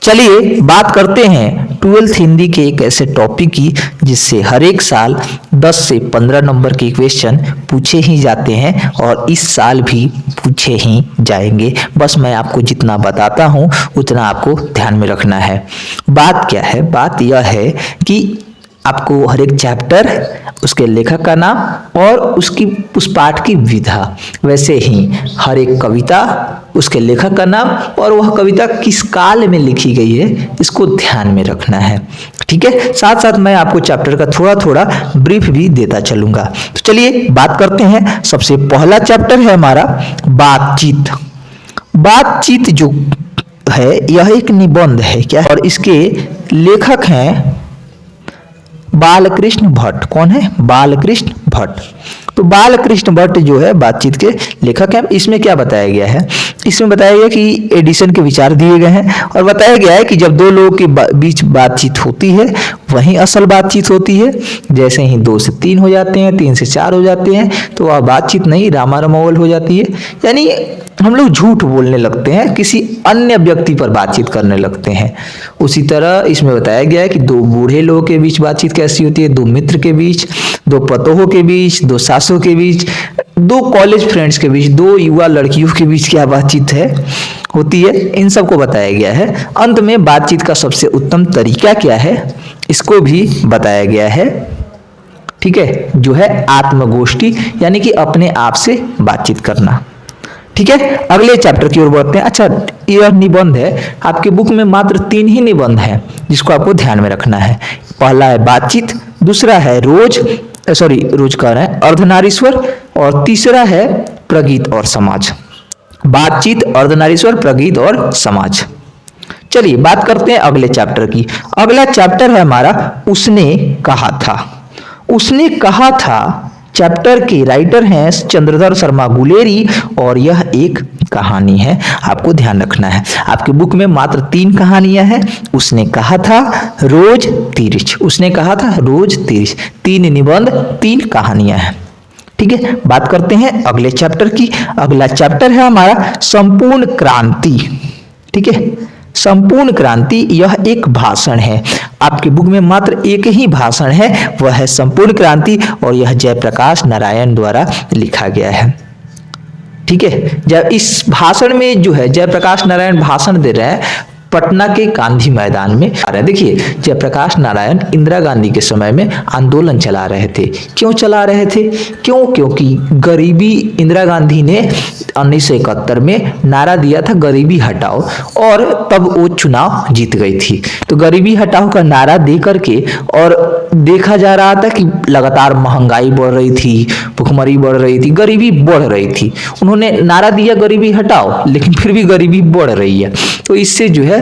चलिए बात करते हैं 12th हिंदी के एक ऐसे टॉपिक की जिससे हर एक साल 10 से 15 नंबर के क्वेश्चन पूछे ही जाते हैं और इस साल भी पूछे ही जाएंगे। बस मैं आपको जितना बताता हूँ उतना आपको ध्यान में रखना है। बात क्या है? बात यह है कि आपको हर एक चैप्टर, उसके लेखक का नाम और उस पाठ की विधा, वैसे ही हर एक कविता, उसके लेखक का नाम और वह कविता किस काल में लिखी गई है, इसको ध्यान में रखना है। ठीक है, साथ साथ मैं आपको चैप्टर का थोड़ा थोड़ा ब्रीफ भी देता चलूंगा। तो चलिए बात करते हैं। सबसे पहला चैप्टर है हमारा बातचीत। बातचीत जो है यह एक निबंध है क्या, और इसके लेखक हैं बालकृष्ण भट्ट। कौन है? बालकृष्ण भट्ट। तो बालकृष्ण भट्ट जो है बातचीत के लेखक हैं। इसमें क्या बताया गया है? इसमें बताया गया कि एडिशन के विचार दिए गए हैं और बताया गया है कि जब दो लोगों के बीच बातचीत होती है वहीं असल बातचीत होती है। जैसे ही 2 से 3 हो जाते हैं, 3 से 4 हो जाते हैं तो वह बातचीत नहीं रामारमौल हो जाती है। यानी हम लोग झूठ बोलने लगते हैं, किसी अन्य व्यक्ति पर बातचीत करने लगते हैं। उसी तरह इसमें बताया गया है कि 2 बूढ़े लोगों के बीच बातचीत कैसी होती है, 2 मित्र के बीच, 2 पतोहों के बीच, 2 सासों के बीच, 2 कॉलेज फ्रेंड्स के बीच, 2 युवा लड़कियों के बीच क्या बातचीत है होती है, इन सबको बताया गया है। अंत में बातचीत का सबसे उत्तम तरीका क्या है इसको भी बताया गया है। ठीक है, जो है आत्मगोष्ठी, यानी कि अपने आप से बातचीत करना। ठीक है, अगले चैप्टर की ओर बढ़ते हैं। अच्छा, यह निबंध है, आपके बुक में मात्र 3 ही निबंध हैं जिसको आपको ध्यान में रखना है। पहला है बातचीत, दूसरा है रोज कह रहे हैं अर्धनारीश्वर, और तीसरा है प्रगीत और समाज। बातचीत, अर्धनारीश्वर, प्रगीत और समाज। चलिए बात करते हैं अगले चैप्टर की। अगला चैप्टर है हमारा उसने कहा था। उसने कहा था चैप्टर के राइटर हैं चंद्रधर शर्मा गुलेरी और यह एक कहानी है, आपको ध्यान रखना है। आपके बुक में मात्र 3 कहानियां हैं। उसने कहा था, रोज, तिरिच। उसने कहा था, रोज, तिरिच। 3 निबंध, 3 कहानियां हैं। ठीक है, बात करते हैं अगले चैप्टर की। अगला चैप्टर है हमारा संपूर्ण क्रांति। ठीक है, संपूर्ण क्रांति यह एक भाषण है। आपके बुक में मात्र एक ही भाषण है, वह है संपूर्ण क्रांति, और यह जयप्रकाश नारायण द्वारा लिखा गया है। ठीक है, जब इस भाषण में जो है जयप्रकाश नारायण भाषण दे रहे हैं पटना के गांधी मैदान में। देखिए, जयप्रकाश नारायण इंदिरा गांधी के समय में आंदोलन चला रहे थे। क्यों चला रहे थे? क्योंकि गरीबी, इंदिरा गांधी ने 1971 में नारा दिया था गरीबी हटाओ, और तब वो चुनाव जीत गई थी। तो गरीबी हटाओ का नारा दे करके, और देखा जा रहा था कि लगातार महंगाई बढ़ रही थी, भुखमरी बढ़ रही थी, गरीबी बढ़ रही थी। उन्होंने नारा दिया गरीबी हटाओ, लेकिन फिर भी गरीबी बढ़ रही है। तो इससे जो है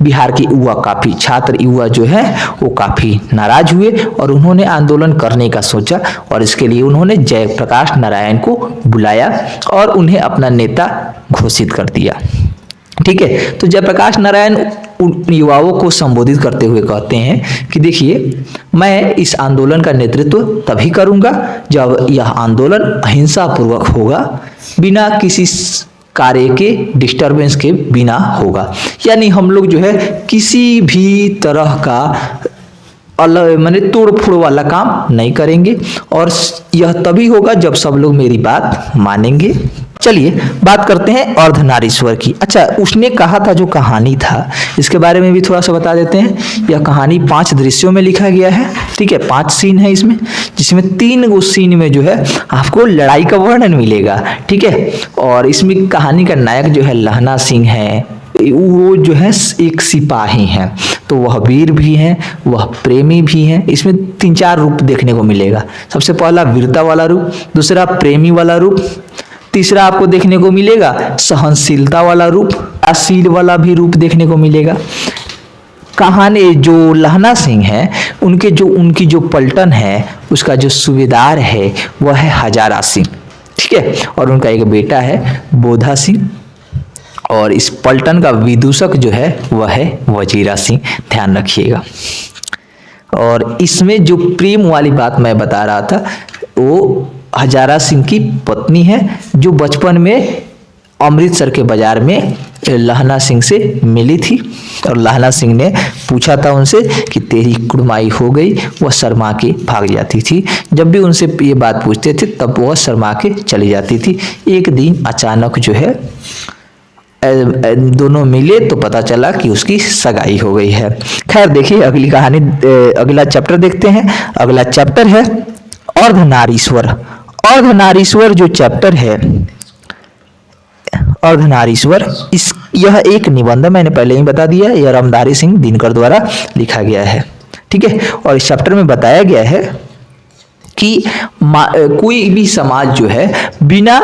बिहार के छात्र युवा जो है वो काफी नाराज हुए और उन्होंने आंदोलन करने का सोचा, और इसके लिए उन्होंने जयप्रकाश नारायण को बुलाया और उन्हें अपना नेता घोषित कर दिया। ठीक है, तो जयप्रकाश नारायण उन युवाओं को संबोधित करते हुए कहते हैं कि देखिए, मैं इस आंदोलन का नेतृत्व तभी करूंगा जब यह आंदोलन अहिंसा पूर्वक होगा, बिना किसी कार्य के डिस्टरबेंस के बिना होगा। यानी हम लोग जो है किसी भी तरह का माने तोड़ फोड़ वाला काम नहीं करेंगे, और यह तभी होगा जब सब लोग मेरी बात मानेंगे। चलिए बात करते हैं अर्धनारीश्वर की। अच्छा, उसने कहा था जो कहानी था, इसके बारे में भी थोड़ा सा बता देते हैं। यह कहानी 5 दृश्यों में लिखा गया है। ठीक है, 5 सीन है इसमें, जिसमें 3 सीन में जो है आपको लड़ाई का वर्णन मिलेगा। ठीक है, और इसमें कहानी का नायक जो है लहना सिंह है, वो जो है एक सिपाही हैं, तो वह वीर भी हैं, वह प्रेमी भी हैं। इसमें 3-4 रूप देखने को मिलेगा। सबसे पहला वीरता वाला रूप, दूसरा प्रेमी वाला रूप, तीसरा आपको देखने को मिलेगा सहनशीलता वाला रूप, असील वाला भी रूप देखने को मिलेगा। कहानी जो लहना सिंह है, उनकी जो पलटन है, उसका जो सूबेदार है वह है हजारा सिंह। ठीक है, और उनका एक बेटा है बोधा सिंह, और इस पलटन का विदूषक जो है वह है वजीरा सिंह। ध्यान रखिएगा। और इसमें जो प्रेम वाली बात मैं बता रहा था, वो हजारा सिंह की पत्नी है, जो बचपन में अमृतसर के बाजार में लहना सिंह से मिली थी और लहना सिंह ने पूछा था उनसे कि तेरी कुड़माई हो गई। वह शर्मा के भाग जाती थी। जब भी उनसे ये बात पूछते थे तब वह शर्मा के चली जाती थी। एक दिन अचानक जो है दोनों मिले तो पता चला कि उसकी सगाई हो गई है। खैर देखिए अगली कहानी, अगला चैप्टर देखते हैं। अगला चैप्टर है अर्धनारीश्वर। अर्धनारीश्वर जो चैप्टर है, अर्धनारीश्वर, यह एक निबंध, मैंने पहले ही बता दिया, यह रामधारी सिंह दिनकर द्वारा लिखा गया है। ठीक है, और इस चैप्टर में बताया गया है कि कोई भी समाज जो है बिना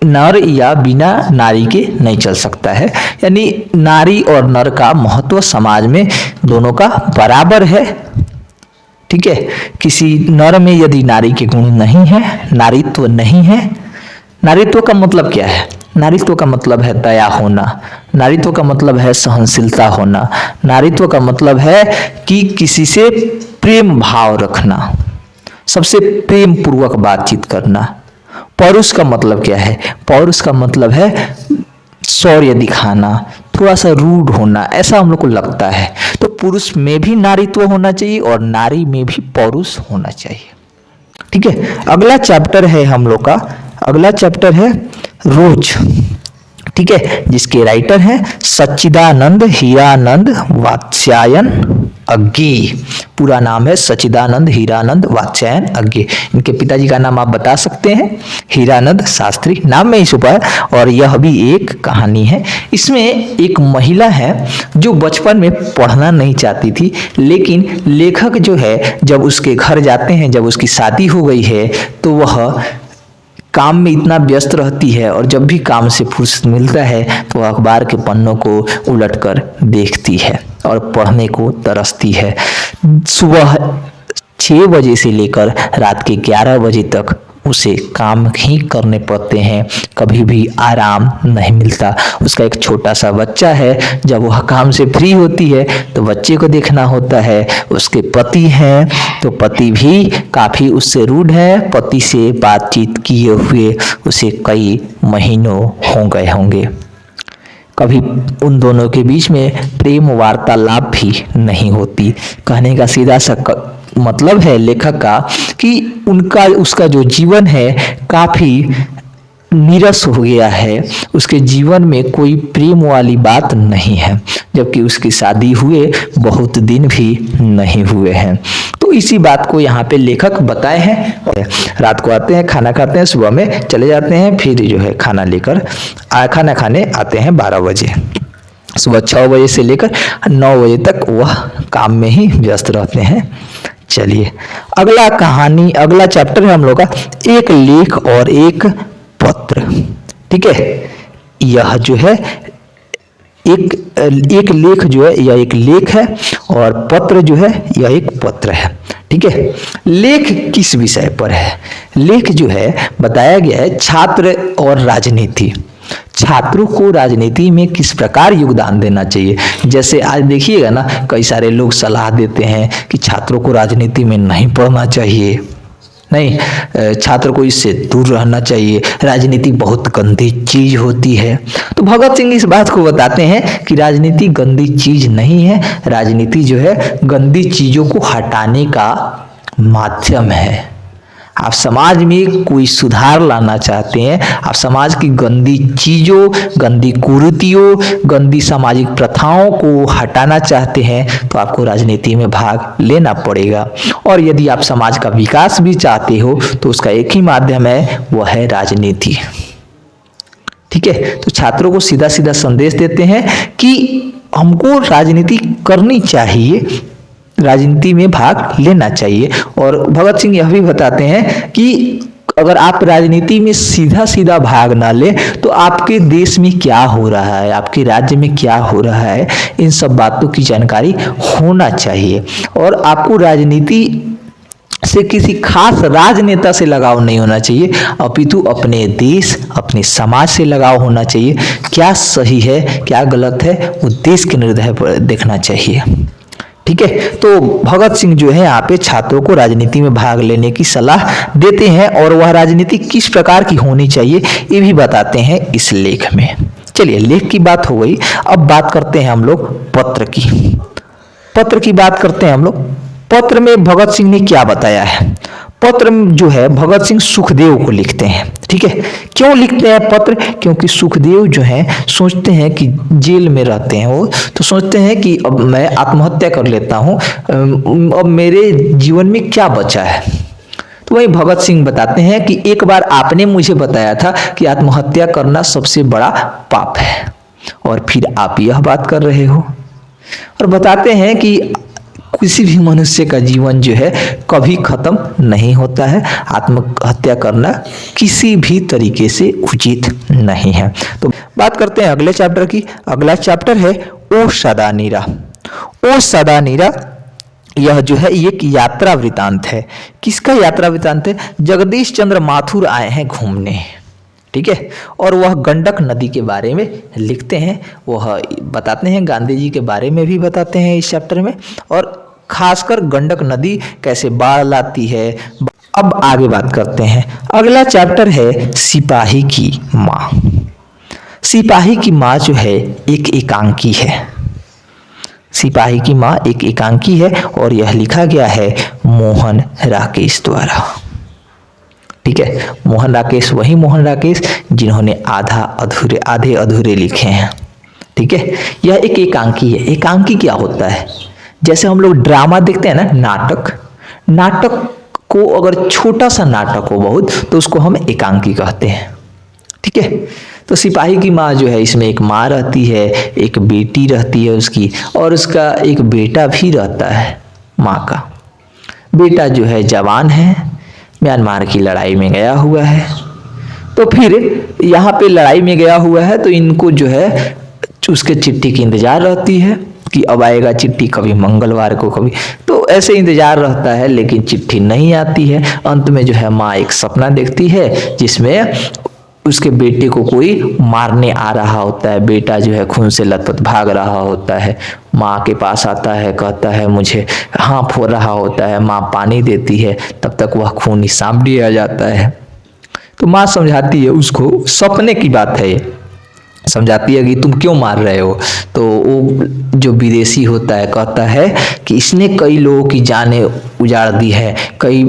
नर या बिना नारी के नहीं चल सकता है। यानी नारी और नर का महत्व समाज में दोनों का बराबर है। ठीक है, किसी नर में यदि नारी के गुण नहीं है, नारीत्व नहीं है, नारीत्व का मतलब क्या है? नारीत्व का मतलब है दया होना, नारीत्व का मतलब है सहनशीलता होना, नारीत्व का मतलब है कि किसी से प्रेम भाव रखना, सबसे प्रेम पूर्वक बातचीत करना। पौरुष का मतलब क्या है? पौरुष का मतलब है शौर्य दिखाना, थोड़ा सा रूड होना, ऐसा हम लोग को लगता है। तो पुरुष में भी नारीत्व होना चाहिए और नारी में भी पौरुष होना चाहिए। ठीक है, अगला चैप्टर है हम लोग का, अगला चैप्टर है रोज। ठीक है, जिसके राइटर हैं सच्चिदानंद हीरानंद वात्स्यायन अज्ञे। पूरा नाम है सच्चिदानंद हीरानंद वात्स्यायन अज्ञे। इनके पिताजी का नाम आप बता सकते हैं, हीरानंद शास्त्री, नाम में ही छुपा है। और यह भी एक कहानी है। इसमें एक महिला है जो बचपन में पढ़ना नहीं चाहती थी, लेकिन लेखक जो है जब उसके घर जाते हैं, जब उसकी शादी हो गई है, तो वह काम में इतना व्यस्त रहती है और जब भी काम से फुर्सत मिलता है तो अखबार के पन्नों को उलटकर देखती है और पढ़ने को तरसती है। सुबह 6 बजे से लेकर रात के 11 बजे तक उसे काम ही करने पड़ते हैं, कभी भी आराम नहीं मिलता। उसका एक छोटा सा बच्चा है, जब वह काम से फ्री होती है तो बच्चे को देखना होता है। उसके पति हैं तो पति भी काफ़ी उससे रूड है, पति से बातचीत किए हुए उसे कई महीनों हो गए होंगे। कभी उन दोनों के बीच में प्रेम वार्तालाप भी नहीं होती। कहने का सीधा सा मतलब है लेखक का कि उसका जो जीवन है काफी नीरस हो गया है, उसके जीवन में कोई प्रेम वाली बात नहीं है, जबकि उसकी शादी हुए बहुत दिन भी नहीं हुए हैं। तो इसी बात को यहाँ पे लेखक बताए हैं। रात को आते हैं, खाना खाते हैं, सुबह में चले जाते हैं, फिर जो है खाना लेकर खाना खाने आते हैं 12 बजे। सुबह 6 बजे से लेकर 9 बजे तक वह काम में ही व्यस्त रहते हैं। चलिए अगला कहानी, अगला चैप्टर है हम लोग का एक लेख और एक पत्र। ठीक है, यह जो है एक लेख जो है यह एक लेख है और पत्र जो है यह एक पत्र है। ठीक है, लेख किस विषय पर है? लेख जो है बताया गया है छात्र और राजनीति। छात्रों को राजनीति में किस प्रकार योगदान देना चाहिए। जैसे आज देखिएगा ना, कई सारे लोग सलाह देते हैं कि छात्रों को राजनीति में नहीं पढ़ना चाहिए, नहीं, छात्र को इससे दूर रहना चाहिए, राजनीति बहुत गंदी चीज होती है। तो भगत सिंह इस बात को बताते हैं कि राजनीति गंदी चीज नहीं है, राजनीति जो है गंदी चीजों को हटाने का माध्यम है। आप समाज में कोई सुधार लाना चाहते हैं, आप समाज की गंदी चीजों, गंदी कुरीतियों, गंदी सामाजिक प्रथाओं को हटाना चाहते हैं तो आपको राजनीति में भाग लेना पड़ेगा। और यदि आप समाज का विकास भी चाहते हो तो उसका एक ही माध्यम है, वह है राजनीति। ठीक है, तो छात्रों को सीधा सीधा संदेश देते हैं कि हमको राजनीति करनी चाहिए, राजनीति में भाग लेना चाहिए। और भगत सिंह यह भी बताते हैं कि अगर आप राजनीति में सीधा सीधा भाग ना ले तो आपके देश में क्या हो रहा है, आपके राज्य में क्या हो रहा है, इन सब बातों की जानकारी होना चाहिए। और आपको राजनीति से किसी खास राजनेता से लगाव नहीं होना चाहिए, अपितु अपने देश, अपने समाज से लगाव होना चाहिए। क्या सही है, क्या गलत है, वो देश के निर्णय पर देखना चाहिए। ठीक है, तो भगत सिंह जो है यहाँ पे छात्रों को राजनीति में भाग लेने की सलाह देते हैं और वह राजनीति किस प्रकार की होनी चाहिए ये भी बताते हैं इस लेख में। चलिए लेख की बात हो गई, अब बात करते हैं हम लोग पत्र की। पत्र की बात करते हैं हम लोग। पत्र में भगत सिंह ने क्या बताया है? पत्र जो है भगत सिंह सुखदेव को लिखते हैं, ठीक है। क्यों लिखते हैं पत्र? क्योंकि सुखदेव जो है सोचते हैं कि जेल में रहते हैं वो, तो सोचते हैं कि अब मैं आत्महत्या कर लेता हूँ, अब मेरे जीवन में क्या बचा है। तो वही भगत सिंह बताते हैं कि एक बार आपने मुझे बताया था कि आत्महत्या करना सबसे बड़ा पाप है, और फिर आप यह बात कर रहे हो। और बताते हैं कि किसी भी मनुष्य का जीवन जो है कभी खत्म नहीं होता है, आत्महत्या करना किसी भी तरीके से उचित नहीं है। तो बात करते हैं अगले चैप्टर की। अगला चैप्टर है ओ सदा नीरा। ओ सदा नीरा, यह जो है एक यात्रा वृतांत है। किसका यात्रा वृतांत है? जगदीश चंद्र माथुर आए हैं घूमने, ठीक है। और वह गंडक नदी के बारे में लिखते हैं, वह बताते हैं, गांधी जी के बारे में भी बताते हैं इस चैप्टर में, और खासकर गंडक नदी कैसे बाढ़ लाती है। अब आगे बात करते हैं। अगला चैप्टर है सिपाही की माँ। सिपाही की माँ जो है एक एकांकी है। सिपाही की माँ एक एकांकी है, और यह लिखा गया है मोहन राकेश द्वारा, ठीक है। मोहन राकेश वही मोहन राकेश जिन्होंने आधे अधूरे लिखे हैं, ठीक है। यह एक एकांकी है। एकांकी क्या होता है? जैसे हम लोग ड्रामा देखते हैं ना, नाटक को अगर छोटा सा नाटक हो बहुत, तो उसको हम एकांकी कहते हैं, ठीक है। तो सिपाही की माँ जो है, इसमें एक माँ रहती है, एक बेटी रहती है उसकी, और उसका एक बेटा भी रहता है। माँ का बेटा जो है जवान है, म्यांमार की लड़ाई में गया हुआ है। तो फिर यहाँ पे लड़ाई में गया हुआ है, तो इनको जो है उसके चिट्ठी की इंतजार रहती है कि अब आएगा चिट्ठी, कभी मंगलवार को, कभी तो ऐसे इंतजार रहता है, लेकिन चिट्ठी नहीं आती है। अंत में जो है माँ एक सपना देखती है जिसमें उसके बेटे को कोई मारने आ रहा होता है। बेटा जो है खून से लथपथ भाग रहा होता है, माँ के पास आता है, कहता है मुझे हाँफ हो रहा होता है, माँ पानी देती है, तब तक वह खूनी सांप भी आ जाता है। तो माँ समझाती है उसको, सपने की बात है ये, समझाती है कि तुम क्यों मार रहे हो। तो वो जो विदेशी होता है कहता है कि इसने कई लोगों की जानें उजाड़ दी है, कई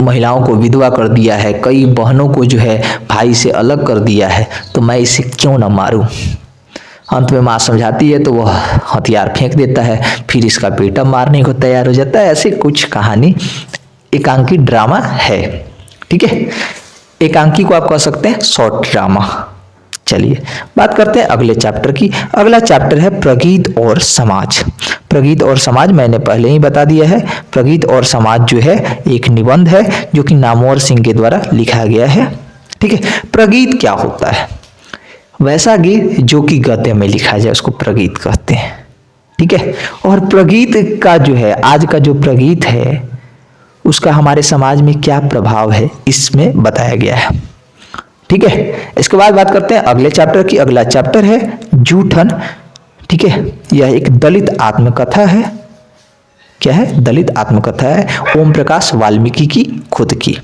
महिलाओं को विधवा कर दिया है, कई बहनों को जो है भाई से अलग कर दिया है, तो मैं इसे क्यों ना मारूं। अंत में माँ समझाती है तो वह हथियार फेंक देता है, फिर इसका बेटा मारने को तैयार हो जाता है। ऐसे कुछ कहानी एकांकी ड्रामा है, ठीक है। एकांकी को आप कह सकते हैं शॉर्ट ड्रामा। चलिए बात करते हैं अगले चैप्टर की। अगला चैप्टर है प्रगीत और समाज। प्रगीत और समाज मैंने पहले ही बता दिया है। प्रगीत और समाज जो है एक निबंध है जो कि नामवर सिंह के द्वारा लिखा गया है, ठीक है। प्रगीत क्या होता है? वैसा गीत जो कि गद्य में लिखा जाए उसको प्रगीत कहते हैं, ठीक है। और प्रगीत का जो है, आज का जो प्रगीत है उसका हमारे समाज में क्या प्रभाव है इसमें बताया गया है, ठीक है। इसके बाद बात करते हैं अगले चैप्टर की। अगला चैप्टर है जूठन, ठीक है। यह एक दलित आत्मकथा है। क्या है? दलित आत्मकथा है, ओम प्रकाश वाल्मीकि की खुद की,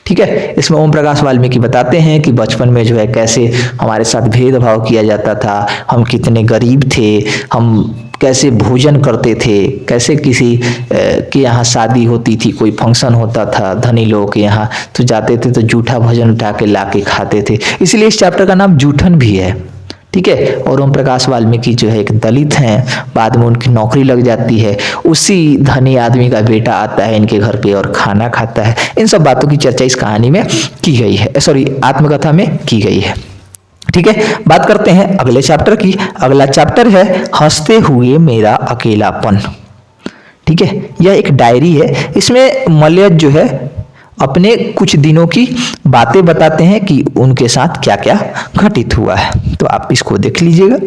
ठीक है। इसमें ओम प्रकाश वाल्मीकि बताते हैं कि बचपन में जो है कैसे हमारे साथ भेदभाव किया जाता था, हम कितने गरीब थे, हम कैसे भोजन करते थे, कैसे किसी के यहाँ शादी होती थी, कोई फंक्शन होता था धनी लोगों के यहाँ, तो जाते थे तो जूठा भोजन उठा के ला के खाते थे, इसलिए इस चैप्टर का नाम जूठन भी है, ठीक है। और ओम प्रकाश वाल्मीकि जो है एक दलित हैं, बाद में उनकी नौकरी लग जाती है, उसी धनी आदमी का बेटा आता है इनके घर पे और खाना खाता है। इन सब बातों की चर्चा इस कहानी में की गई है, सॉरी आत्मकथा में की गई है, ठीक है। बात करते हैं अगले चैप्टर की। अगला चैप्टर है हंसते हुए मेरा अकेलापन, ठीक है। यह एक डायरी है। इसमें मलयज जो है अपने कुछ दिनों की बातें बताते हैं कि उनके साथ क्या क्या घटित हुआ है, तो आप इसको देख लीजिएगा।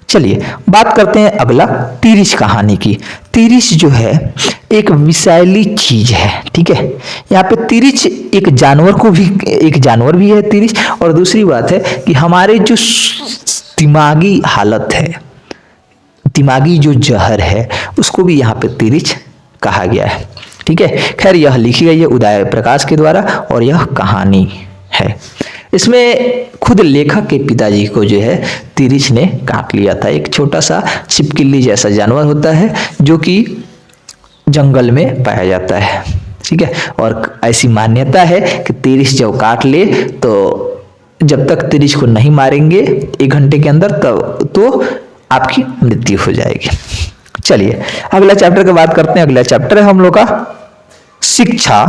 चलिए बात करते हैं अगला तिरिच कहानी की। तिरिच जो है एक विषैली चीज है, ठीक है। यहाँ पे तिरिच एक जानवर भी है तिरिच, और दूसरी बात है कि हमारे जो दिमागी हालत है, दिमागी जो जहर है, उसको भी यहाँ पे तिरिच कहा गया है, ठीक है। खैर यह लिखी गई है उदय प्रकाश के द्वारा और यह कहानी है। इसमें खुद लेखक के पिताजी को जो है तिरिछ ने काट लिया था। एक छोटा सा छिपकली जैसा जानवर होता है जो कि जंगल में पाया जाता है, ठीक है। और ऐसी मान्यता है कि तिरिछ जब काट ले तो जब तक तिरिछ को नहीं मारेंगे 1 घंटे के अंदर तब तो आपकी मृत्यु हो जाएगी। चलिए अगला चैप्टर की बात करते हैं। अगला चैप्टर है हम लोग का शिक्षा,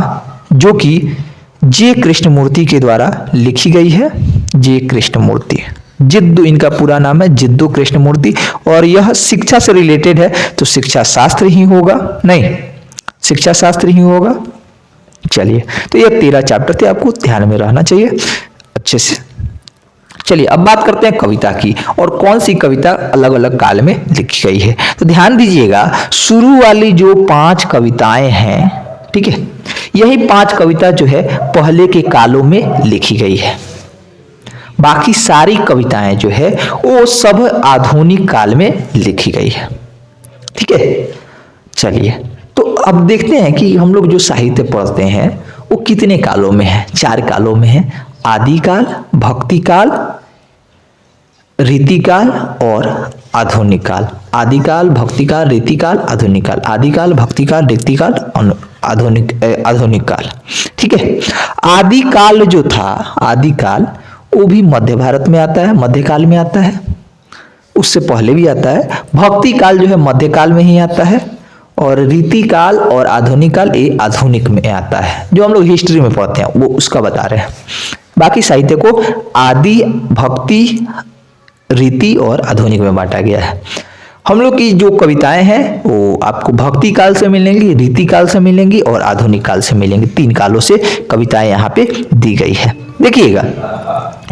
जो कि जे कृष्णमूर्ति के द्वारा लिखी गई है। जे कृष्णमूर्ति, जिद्दू इनका पूरा नाम है, जिद्दू कृष्णमूर्ति। और यह शिक्षा से रिलेटेड है तो शिक्षा शास्त्र ही होगा, नहीं शिक्षा शास्त्र ही होगा। चलिए तो ये 13 चैप्टर थे, आपको ध्यान में रहना चाहिए अच्छे से। चलिए अब बात करते हैं कविता की, और कौन सी कविता अलग अलग काल में लिखी गई है। तो ध्यान दीजिएगा, शुरू वाली जो 5 कविताएं हैं, ठीक है, यही 5 कविता जो है पहले के कालों में लिखी गई है। बाकी सारी कविताएं जो है वो सब आधुनिक काल में लिखी गई है, ठीक है। चलिए तो अब देखते हैं कि हम लोग जो साहित्य पढ़ते हैं वो कितने कालों में है। 4 कालों में है, आदिकाल, भक्ति काल, रीतिकाल और आधुनिक काल। आदिकाल, भक्ति काल, रीतिकाल, आधुनिक काल। आदिकाल, भक्ति काल, रीतिकाल, आधुनिक काल, ठीक है। आदिकाल जो था, आदिकाल वो भी मध्य भारत में आता है, मध्यकाल में आता है, उससे पहले भी आता है। भक्ति काल जो है मध्यकाल में ही आता है, और रीतिकाल और आधुनिक काल ये आधुनिक में आता है। जो हम लोग हिस्ट्री में पढ़ते हैं वो उसका बता रहे हैं। बाकी साहित्य को आदि, भक्ति, रीति और आधुनिक में बांटा गया है। हम लोग की जो कविताएं हैं वो आपको भक्ति काल से मिलेंगी, रीति काल से मिलेंगी और आधुनिक काल से मिलेंगी। 3 कालों से कविताएं यहाँ पे दी गई है। देखिएगा,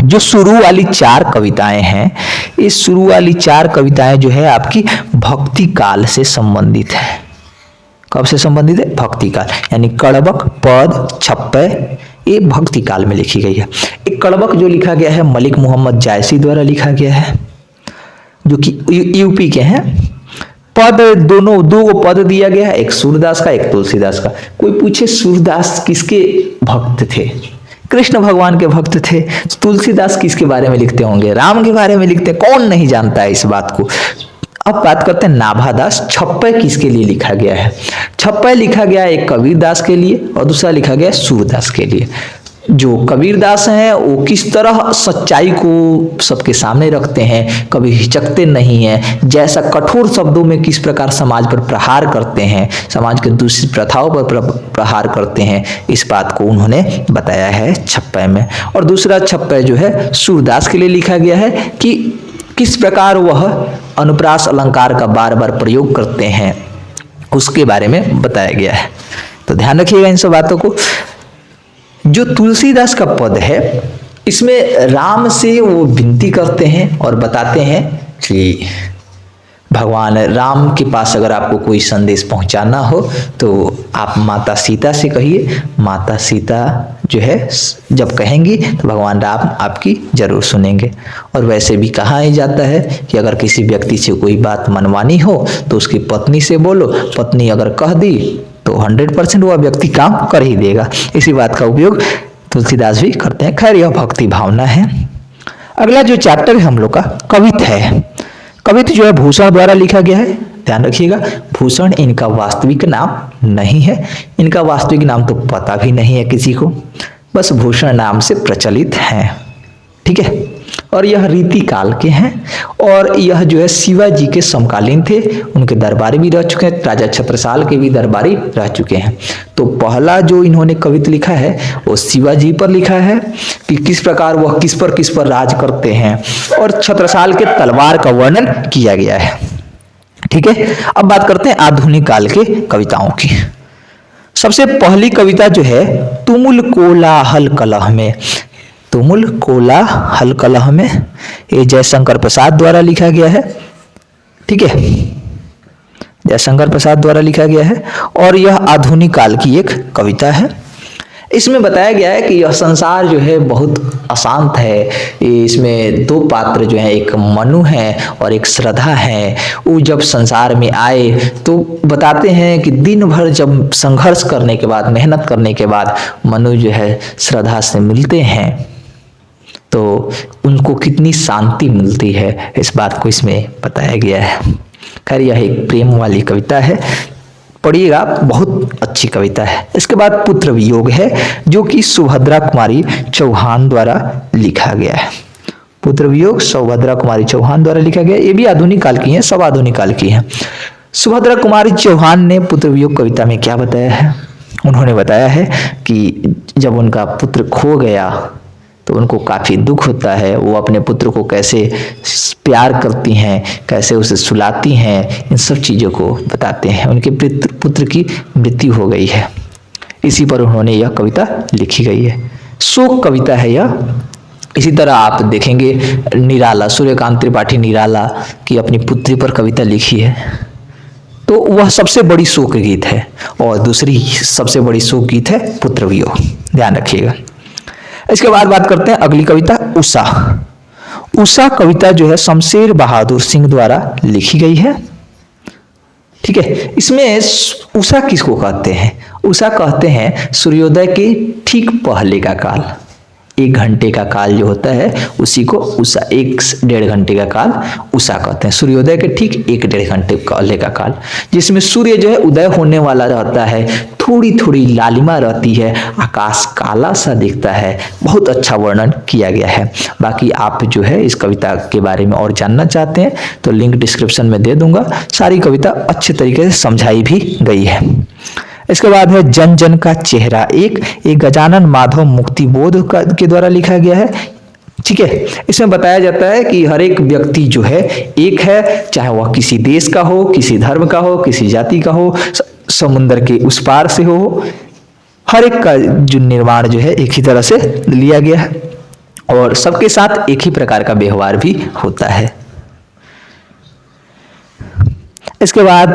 जो शुरू वाली 4 कविताएं हैं, इस शुरू वाली 4 कविताएं जो है आपकी भक्ति काल से संबंधित है। कब से संबंधित है? भक्ति काल, यानी कड़बक, पद, छप्पय ये भक्ति काल में लिखी गई है। एक कड़बक जो लिखा गया है मलिक मोहम्मद जायसी द्वारा लिखा गया है, जो कि यूपी के हैं। पद दोनों 2 पद दिया गया है, एक सूरदास का, एक तुलसीदास का। कोई पूछे सूरदास किसके भक्त थे? कृष्ण भगवान के भक्त थे। तुलसीदास किसके बारे में लिखते होंगे? राम के बारे में लिखते। कौन नहीं जानता है इस बात को। अब बात करते हैं नाभादास। छप्पय किसके लिए लिखा गया है? छप्पय लिखा गया एक कबीरदास के लिए और दूसरा लिखा गया सूरदास के लिए। जो कबीरदास हैं वो किस तरह सच्चाई को सबके सामने रखते हैं, कभी हिचकते नहीं हैं, जैसा कठोर शब्दों में किस प्रकार समाज पर प्रहार करते हैं, समाज के दूसरी प्रथाओं पर प्रहार करते हैं, इस बात को उन्होंने बताया है छप्पय में। और दूसरा छप्पय जो है सूरदास के लिए लिखा गया है कि किस प्रकार वह अनुप्रास अलंकार का बार बार प्रयोग करते हैं, उसके बारे में बताया गया है। तो ध्यान रखिएगा इन सब बातों को। जो तुलसीदास का पद है, इसमें राम से वो विनती करते हैं और बताते हैं कि भगवान राम के पास अगर आपको कोई संदेश पहुंचाना हो तो आप माता सीता से कहिए। माता सीता जो है जब कहेंगी तो भगवान राम आपकी जरूर सुनेंगे। और वैसे भी कहा ही जाता है कि अगर किसी व्यक्ति से कोई बात मनवानी हो तो उसकी पत्नी से बोलो, पत्नी अगर कह दी तो 100% वह व्यक्ति काम कर ही देगा। इसी बात का उपयोग तुलसीदास भी करते हैं। खैर यह भक्ति भावना है। अगला जो चैप्टर है हम लोग का कवित है। कवित जो है भूषण द्वारा लिखा गया है। ध्यान रखिएगा, भूषण इनका वास्तविक नाम नहीं है, इनका वास्तविक नाम तो पता भी नहीं है किसी को, बस भूषण नाम से प्रचलित हैं, ठीक है। और यह रीति काल के हैं और यह जो है शिवाजी के समकालीन थे, उनके दरबारी भी रह चुके हैं, राजा छत्रसाल के भी दरबारी रह चुके हैं। तो पहला जो इन्होंने कविता लिखा है वो शिवाजी पर लिखा है कि किस प्रकार वह किस पर राज करते हैं, और छत्रसाल के तलवार का वर्णन किया गया है, ठीक है। अब बात करते हैं आधुनिक काल के कविताओं की। सबसे पहली कविता जो है तुमुल कोलाहल कलह में, तुमुल कोलाहल कलह में, ये जयशंकर प्रसाद द्वारा लिखा गया है, ठीक है, जयशंकर प्रसाद द्वारा लिखा गया है। और यह आधुनिक काल की एक कविता है। इसमें बताया गया है कि यह संसार जो है बहुत अशांत है। इसमें दो पात्र जो हैं, एक मनु है और एक श्रद्धा है। वो जब संसार में आए तो बताते हैं कि दिन भर जब संघर्ष करने के बाद, मेहनत करने के बाद मनु जो है श्रद्धा से मिलते हैं तो उनको कितनी शांति मिलती है, इस बात को इसमें बताया गया है। खैर यह एक प्रेम वाली कविता है, पढ़िएगा, बहुत अच्छी कविता है। इसके बाद पुत्र वियोग है जो कि सुभद्रा कुमारी चौहान द्वारा लिखा गया है। पुत्र वियोग सुभद्रा कुमारी चौहान द्वारा लिखा गया। ये भी आधुनिक काल की है, सब आधुनिक काल की है। सुभद्रा कुमारी चौहान ने पुत्र वियोग कविता में क्या बताया है? उन्होंने बताया है कि जब उनका पुत्र खो गया तो उनको काफ़ी दुख होता है। वो अपने पुत्र को कैसे प्यार करती हैं, कैसे उसे सुलाती हैं, इन सब चीज़ों को बताते हैं। उनके पुत्र की मृत्यु हो गई है, इसी पर उन्होंने यह कविता लिखी गई है। शोक कविता है यह। इसी तरह आप देखेंगे निराला, सूर्यकांत त्रिपाठी निराला की अपनी पुत्री पर कविता लिखी है, तो वह सबसे बड़ी शोक गीत है। और दूसरी सबसे बड़ी शोक गीत है पुत्र वियोग, ध्यान रखिएगा। इसके बाद बात करते हैं अगली कविता उषा। उषा कविता जो है शमशेर बहादुर सिंह द्वारा लिखी गई है। ठीक है, इसमें उषा किसको कहते हैं? उषा कहते हैं सूर्योदय के ठीक पहले का काल, 1 घंटे का काल जो होता है उसी को उषा, 1-1.5 घंटे का काल उषा कहते हैं। सूर्योदय के ठीक 1-1.5 घंटे पहले का काल, जिसमें सूर्य जो है उदय होने वाला रहता है, थोड़ी थोड़ी लालिमा रहती है, आकाश काला सा दिखता है। बहुत अच्छा वर्णन किया गया है। बाकी आप जो है इस कविता के बारे में और जानना चाहते हैं तो लिंक डिस्क्रिप्शन में दे दूंगा। सारी कविता अच्छे तरीके से समझाई भी गई है। इसके बाद है जन जन का चेहरा, एक गजानन माधव मुक्तिबोध के द्वारा लिखा गया है। ठीक है, इसमें बताया जाता है कि हर एक व्यक्ति जो है एक है, चाहे वह किसी देश का हो, किसी धर्म का हो, किसी जाति का हो, समुद्र के उस पार से हो, हर एक का जो निर्माण जो है एक ही तरह से लिया गया है और सबके साथ एक ही प्रकार का व्यवहार भी होता है। इसके बाद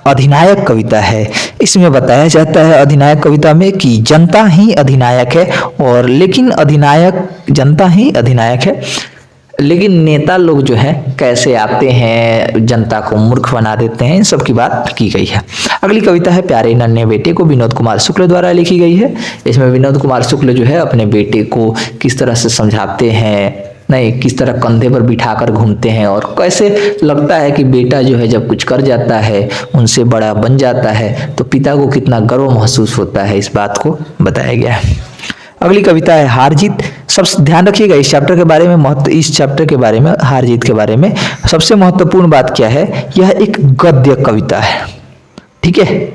अधिनायक कविता है। इसमें बताया जाता है अधिनायक कविता में कि जनता ही अधिनायक है, और लेकिन अधिनायक जनता ही अधिनायक है, लेकिन नेता लोग जो है कैसे आते हैं, जनता को मूर्ख बना देते हैं, इन सब की बात की गई है। अगली कविता है प्यारे नन्हे बेटे को, विनोद कुमार शुक्ल द्वारा लिखी गई है। इसमें विनोद कुमार शुक्ल जो है अपने बेटे को किस तरह से समझाते हैं, नहीं किस तरह कंधे पर बिठाकर घूमते हैं, और कैसे लगता है कि बेटा जो है जब कुछ कर जाता है, उनसे बड़ा बन जाता है, तो पिता को कितना गर्व महसूस होता है, इस बात को बताया गया है। अगली कविता है हार जीत। सब ध्यान रखिएगा इस चैप्टर के बारे में, इस चैप्टर के बारे में, हार जीत के बारे में सबसे महत्वपूर्ण बात क्या है, यह एक गद्य कविता है। ठीक है,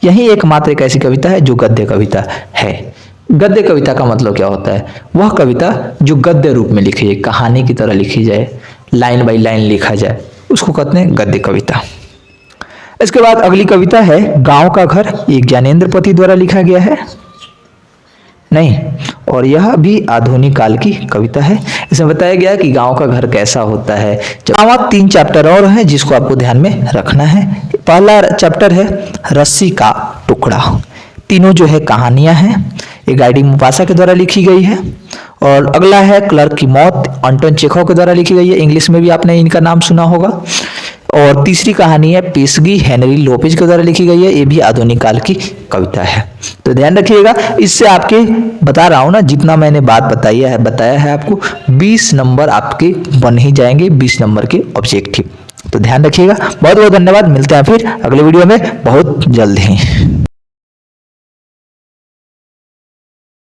यही एकमात्र एक ऐसी कविता है जो गद्य कविता है। गद्य कविता का मतलब क्या होता है? वह कविता जो गद्य रूप में लिखी जाए, कहानी की तरह लिखी जाए, लाइन बाय लाइन लिखा जाए, उसको कहते हैं गद्य कविता। इसके बाद अगली कविता है गांव का घर, एक ज्ञानेंद्र पति द्वारा लिखा गया है। नहीं, और यह भी आधुनिक काल की कविता है। इसमें बताया गया है कि गांव का घर कैसा होता है। वहाँ 3 चैप्टर और हैं जिसको आपको ध्यान में रखना है। पहला चैप्टर है रस्सी का टुकड़ा। तीनों जो है कहानियां हैं, ये गाइडिंग मुपासा के द्वारा लिखी गई है। और अगला है क्लर्क की मौत, अंटोन चेखव के द्वारा लिखी गई है। इंग्लिश में भी आपने इनका नाम सुना होगा। और तीसरी कहानी है पेशगी, हेनरी लोपेज के द्वारा लिखी गई है। ये भी आधुनिक काल की कविता है। तो ध्यान रखिएगा, इससे आपके बता रहा हूं ना, जितना मैंने बात बताया है आपको 20 नंबर आपके बन ही जाएंगे, 20 नंबर के ऑब्जेक्टिव। तो ध्यान रखिएगा। बहुत बहुत धन्यवाद। मिलते हैं फिर अगले वीडियो में बहुत जल्द ही।